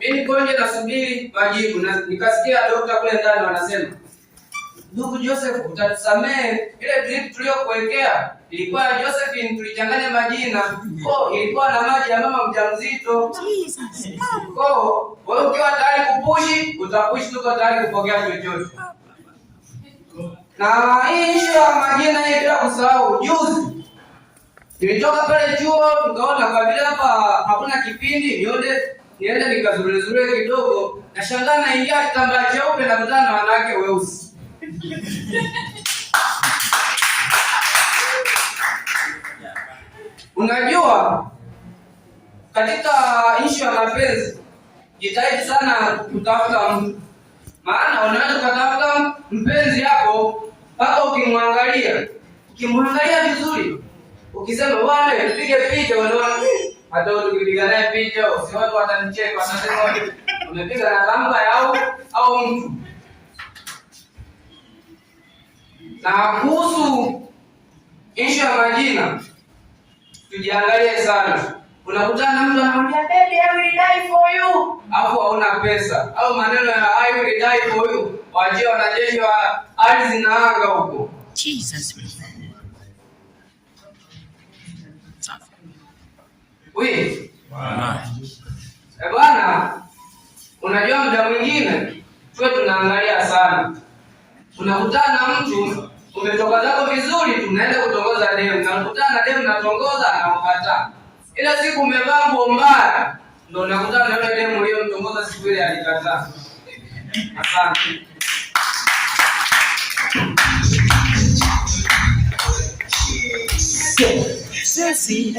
Mimi niko nje nasubiri majibu na nikasikia daktari kule ndani wanasema, ndugu Joseph, utatusamehe ile drip tuliyokuwekea ilikuwa ya Josephine, tulichanganya majina. Ilikuwa na maji ya mama mjamzito. Wewe ukiwa tayari kupushi, utapushi, tuko tayari kupokea chochote. Na hii issue ya majina hii bila kusahau, juzi nilitoka pale chuo tukaona kwa vile hapa hakuna kipindi, niende nikazurezure kidogo, nashangaa naingia kitambaa cheupe na kutana na wanawake weusi. Unajua, katika issue ya mapenzi jitahidi sana kutafuta mtu, maana unaweza kutafuta mpenzi yako mpaka ukimwangalia vizuri, ukisema bwana tupige picha, unaona hata ukipiga naye picha si watu watanicheka, watasema umepiga na kamba au mtu. Na kuhusu issue ya majina tujiangalie sana. Unakutana na mtu anamwambia baby I will die for you, hapo hauna pesa, au maneno ya I will die for you wajia wanajeshi wa ardhi na anga huko. Jesus. Bwana, unajua muda mwingine tuwe tunaangalia sana. Unakutana na mtu umetoka zako vizuri, tunaenda kutongoza demu, na unakutana na demu natongoza anakukataa. Ila siku umevaa nguo mbaya ndio unakutana na yule demu uliyomtongoza siku ile alikataa. Asante. Sisi